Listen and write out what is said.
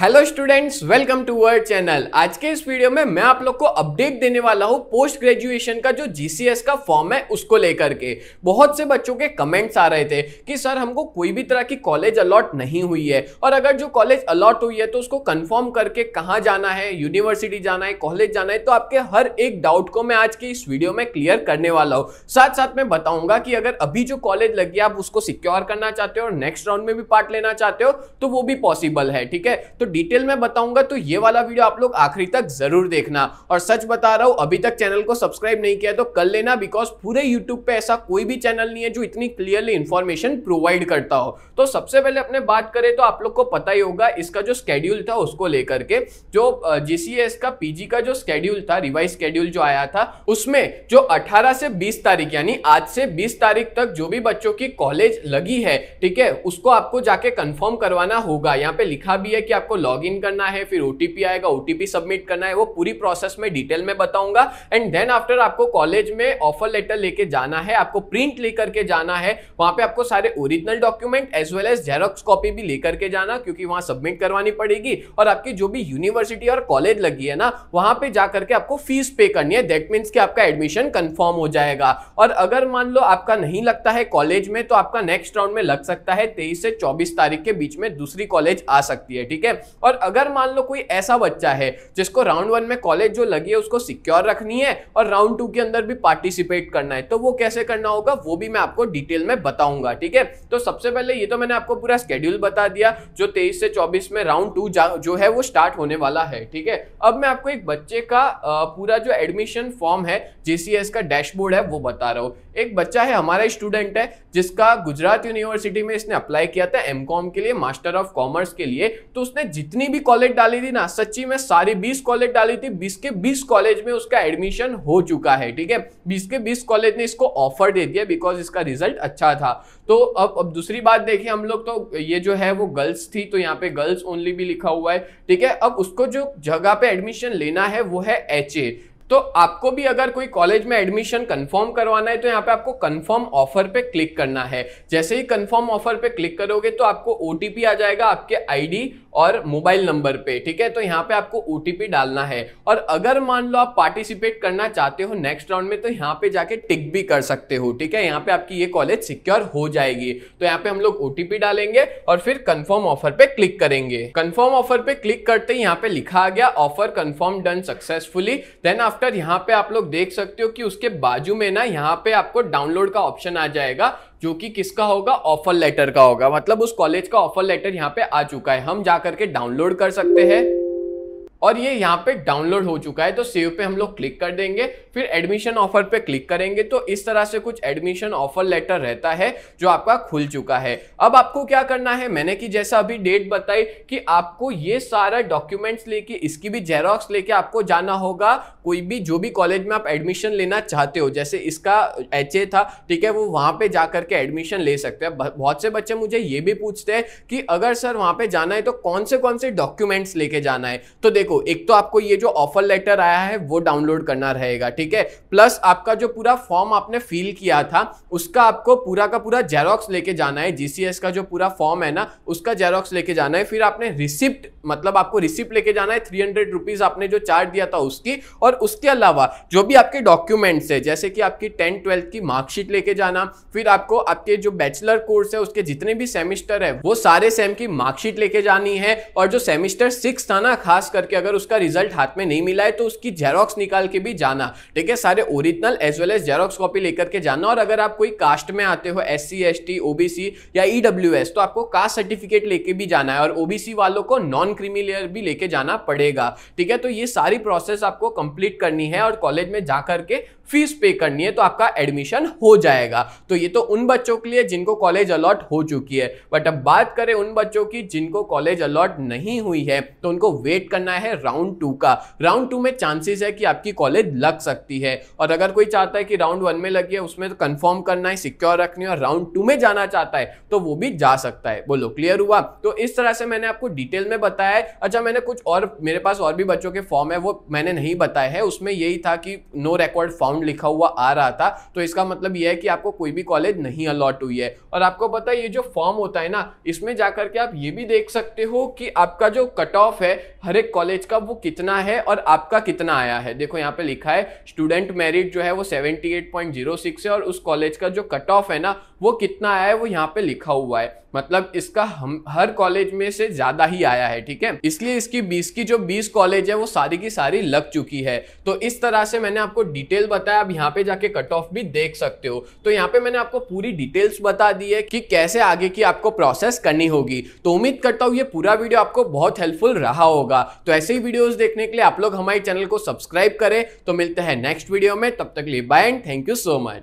Hello students, welcome to our channel. आज के इस वीडियो में मैं आप लोग को अपडेट देने वाला हूं पोस्ट ग्रेजुएशन का जो जीसीएस का फॉर्म है उसको लेकर के। बहुत से बच्चों के कमेंट्स आ रहे थे कि सर हमको कोई भी तरह की कॉलेज अलॉट नहीं हुई है, और अगर जो कॉलेज अलॉट हुई है तो उसको कंफर्म करके कहां जाना है, यूनिवर्सिटी जाना है, कॉलेज जाना है। तो आपके हर एक डाउट को मैं आज के इस वीडियो में क्लियर करने वाला हूं। साथ साथ में बताऊंगा कि अगर अभी जो कॉलेज लगी आप उसको सिक्योर करना चाहते हो और नेक्स्ट राउंड में भी पार्ट लेना चाहते हो तो वो भी पॉसिबल है। ठीक है, तो डिटेल में बताऊंगा, तो ये वाला वीडियो आप लोग आखिरी तक जरूर देखना। और सच बता रहा हूं, अभी तक चैनल को सब्सक्राइब नहीं किया तो कर लेना, बिकॉज पूरे यूट्यूब पे ऐसा कोई भी चैनल नहीं है जो इतनी क्लियरली इंफॉर्मेशन प्रोवाइड करता हो। तो सबसे पहले अपने बात करें तो आप लोग को पता ही होगा इसका जो स्केड्यूल था उसको लेकर के, जो जीसीएस का पीजी का जो स्केड्यूल था, रिवाइज स्केड्यूल जो आया था, उसमें जो 18 से 20 तारीख यानी आज से 20 तारीख तक जो भी बच्चों की कॉलेज लगी है, ठीक है, उसको आपको जाके कंफर्म करवाना होगा। यहाँ पे लिखा भी है कि आपको लॉगिन करना है, फिर ओटीपी आएगा, ओटीपी सबमिट करना है। वो पूरी प्रोसेस में डिटेल में बताऊंगा। एंड देन आफ्टर आपको कॉलेज में ऑफर लेटर लेके जाना है, आपको प्रिंट लेकर के जाना है। वहां पे आपको सारे original document as well as Xerox copy भी लेकर के जाना, क्योंकि वहां सबमिट करवानी पड़ेगी। और आपकी जो भी यूनिवर्सिटी और कॉलेज लगी है ना, वहां पे जाकर के आपको फीस पे करनी है। दैट मींस कि आपका एडमिशन कंफर्म हो जाएगा। और अगर मान लो आपका नहीं लगता है कॉलेज में, तो आपका नेक्स्ट राउंड में लग सकता है 23 से 24 तारीख के बीच में दूसरी कॉलेज आ सकती है। ठीक है, और अगर मान लो कोई ऐसा बच्चा है जिसको राउंड 1 में कॉलेज जो लगी है उसको सिक्योर रखनी है और राउंड 2 के अंदर भी पार्टिसिपेट करना है, तो वो कैसे करना होगा वो भी मैं आपको डिटेल में बताऊंगा। ठीक है, तो सबसे पहले ये तो मैंने आपको पूरा स्केड्यूल बता दिया जो 23 से 24 में राउंड 2 जो है वो स्टार्ट होने वाला है। ठीक है, अब मैं आपको एक बच्चे का पूरा जो एडमिशन फॉर्म है, जीसीएस का डैशबोर्ड है, वो बता रहा हूं। एक बच्चा है, हमारा स्टूडेंट है, जिसका गुजरात यूनिवर्सिटी में इसने अप्लाई किया था एमकॉम के लिए, मास्टर ऑफ कॉमर्स के लिए। तो उसने जितनी भी कॉलेज डाली थी ना, सच्ची में सारी 20 कॉलेज डाली थी, 20 के 20 कॉलेज में उसका एडमिशन हो चुका है। ठीक है, 20 के 20 कॉलेज ने इसको ऑफर दे दिया बिकॉज इसका रिजल्ट अच्छा था। तो अब दूसरी बात देखिए, हम लोग तो ये जो है वो गर्ल्स थी, तो यहाँ पे गर्ल्स ओनली भी लिखा हुआ है। ठीक है, अब उसको जो जगह पे एडमिशन लेना है वो है एचए। तो आपको भी अगर कोई कॉलेज में एडमिशन कंफर्म करवाना है तो यहाँ पे आपको कंफर्म ऑफर पे क्लिक करना है। जैसे ही कंफर्म ऑफर पे क्लिक करोगे तो आपको ओटीपी आ जाएगा आपके आईडी और मोबाइल नंबर पे। ठीक है, तो यहाँ पे आपको ओटीपी डालना है। और अगर मान लो आप पार्टिसिपेट करना चाहते हो नेक्स्ट राउंड में, तो यहाँ पे जाके टिक भी कर सकते हो। ठीक है, यहाँ पे आपकी ये कॉलेज सिक्योर हो जाएगी। तो यहाँ पे हम लोग ओटीपी डालेंगे और फिर कंफर्म ऑफर पे क्लिक करेंगे। कंफर्म ऑफर पे क्लिक करते ही यहाँ पे लिखा आ गया offer confirm done successfully. Then after यहाँ पे आप लोग देख सकते हो कि उसके बाजू में ना यहाँ पे आपको डाउनलोड का ऑप्शन आ जाएगा, जो कि किसका होगा, ऑफर लेटर का होगा। मतलब उस कॉलेज का ऑफर लेटर यहाँ पे आ चुका है, हम जाकर के डाउनलोड कर सकते हैं। और ये यहाँ पे डाउनलोड हो चुका है, तो सेव पे हम लोग क्लिक कर देंगे, फिर एडमिशन ऑफर पे क्लिक करेंगे। तो इस तरह से कुछ एडमिशन ऑफर लेटर रहता है जो आपका खुल चुका है। अब आपको क्या करना है, मैंने कि जैसा अभी डेट बताई कि आपको ये सारा डॉक्यूमेंट्स लेके, इसकी भी जेरॉक्स लेके आपको जाना होगा कोई भी जो भी कॉलेज में आप एडमिशन लेना चाहते हो। जैसे इसका एचए था, ठीक है, वो वहां पे जाकर के एडमिशन ले सकते हैं। बहुत से बच्चे मुझे ये भी पूछते हैं कि अगर सर वहां पे जाना है तो कौन से डॉक्यूमेंट्स लेके जाना है। तो देखो, एक तो आपको ये जो ऑफर लेटर आया है वो डाउनलोड करना रहेगा। ठीक है, प्लस आपका जो पूरा फॉर्म आपने फिल किया था उसका आपको पूरा का पूरा जेरॉक्स लेके जाना है। जीसीएस का जो पूरा फॉर्म है ना, उसका जेरॉक्स लेके जाना है। फिर आपने रिसिप्ट, मतलब आपको रिसिप्ट लेके जाना है 300 रुपीज आपने जो चार्ज दिया था उसकी। और उसके अलावा जो भी आपके डॉक्यूमेंट्स है, जैसे कि आपकी 10th-12th की मार्कशीट लेके जाना, फिर आपको आपके जो बैचलर कोर्स है उसके जितने भी सेमिस्टर है वो सारे सेम की मार्कशीट लेके जानी है। और जो सेमिस्टर 6 था ना, खास करके अगर उसका रिजल्ट हाथ में नहीं मिला है तो उसकी जेरॉक्स निकाल के भी जाना। ठीक है, सारे original as well as Xerox copy लेकर के जाना। और अगर आप कोई कास्ट में आते हो, SC ST OBC या EWS, तो आपको कास्ट सर्टिफिकेट लेके भी जाना है। और OBC वालों को नॉन क्रीमी लेयर भी लेके जाना पड़ेगा। ठीक है, तो ये सारी प्रोसेस आपको कंप्लीट करनी है और कॉलेज में जाकर के फीस पे करनी है, तो आपका एडमिशन हो जाएगा। तो ये तो उन बच्चों के लिए जिनको कॉलेज अलॉट हो चुकी है। बट अब बात करें उन बच्चों की जिनको कॉलेज अलॉट नहीं हुई है, तो उनको वेट करना है राउंड 2 का। राउंड 2 में चांसेस है कि आपकी कॉलेज लग सकती है। और अगर कोई चाहता है कि राउंड 1 में लगी है, उसमें तो कंफर्म करना है, सिक्योर रखनी है, और राउंड 2 में जाना चाहता है तो वो भी जा सकता है। बोलो, क्लियर हुआ? तो इस तरह से मैंने आपको डिटेल में बताया है। अच्छा, मैंने कुछ और, मेरे पास और भी बच्चों के फॉर्म है वो मैंने नहीं बताया है। उसमें यही था कि नो रिकॉर्ड फाउंड फाउंड लिखा हुआ आ रहा था, तो इसका मतलब यह है कि आपको कोई भी कॉलेज नहीं अलॉट हुई है। और आपको पता है ये जो फॉर्म होता है ना, इसमें जाकर के आप ये भी देख सकते हो कि आपका जो कट ऑफ है हर एक कॉलेज का वो कितना है और आपका कितना आया है। देखो यहाँ पे लिखा है स्टूडेंट मेरिट जो है वो 78.06 है और उस कॉलेज का जो कट ऑफ है ना वो कितना आया है वो यहाँ पे लिखा हुआ है। मतलब इसका हम हर कॉलेज में से ज्यादा ही आया है, ठीक है। इसलिए इसकी 20 की जो 20 कॉलेज है वो सारी की सारी लग चुकी है। तो इस तरह से मैंने आपको डिटेल बताया, अब यहाँ पे जाके कट ऑफ भी देख सकते हो। तो यहाँ पे मैंने आपको पूरी डिटेल्स बता दी है कि कैसे आगे की आपको प्रोसेस करनी होगी। तो उम्मीद करता हूँ ये पूरा वीडियो आपको बहुत हेल्पफुल रहा होगा। तो ऐसे ही वीडियोस देखने के लिए आप लोग हमारे चैनल को सब्सक्राइब करें। तो मिलते हैं नेक्स्ट वीडियो में, तब तक के लिए bye and thank you so much.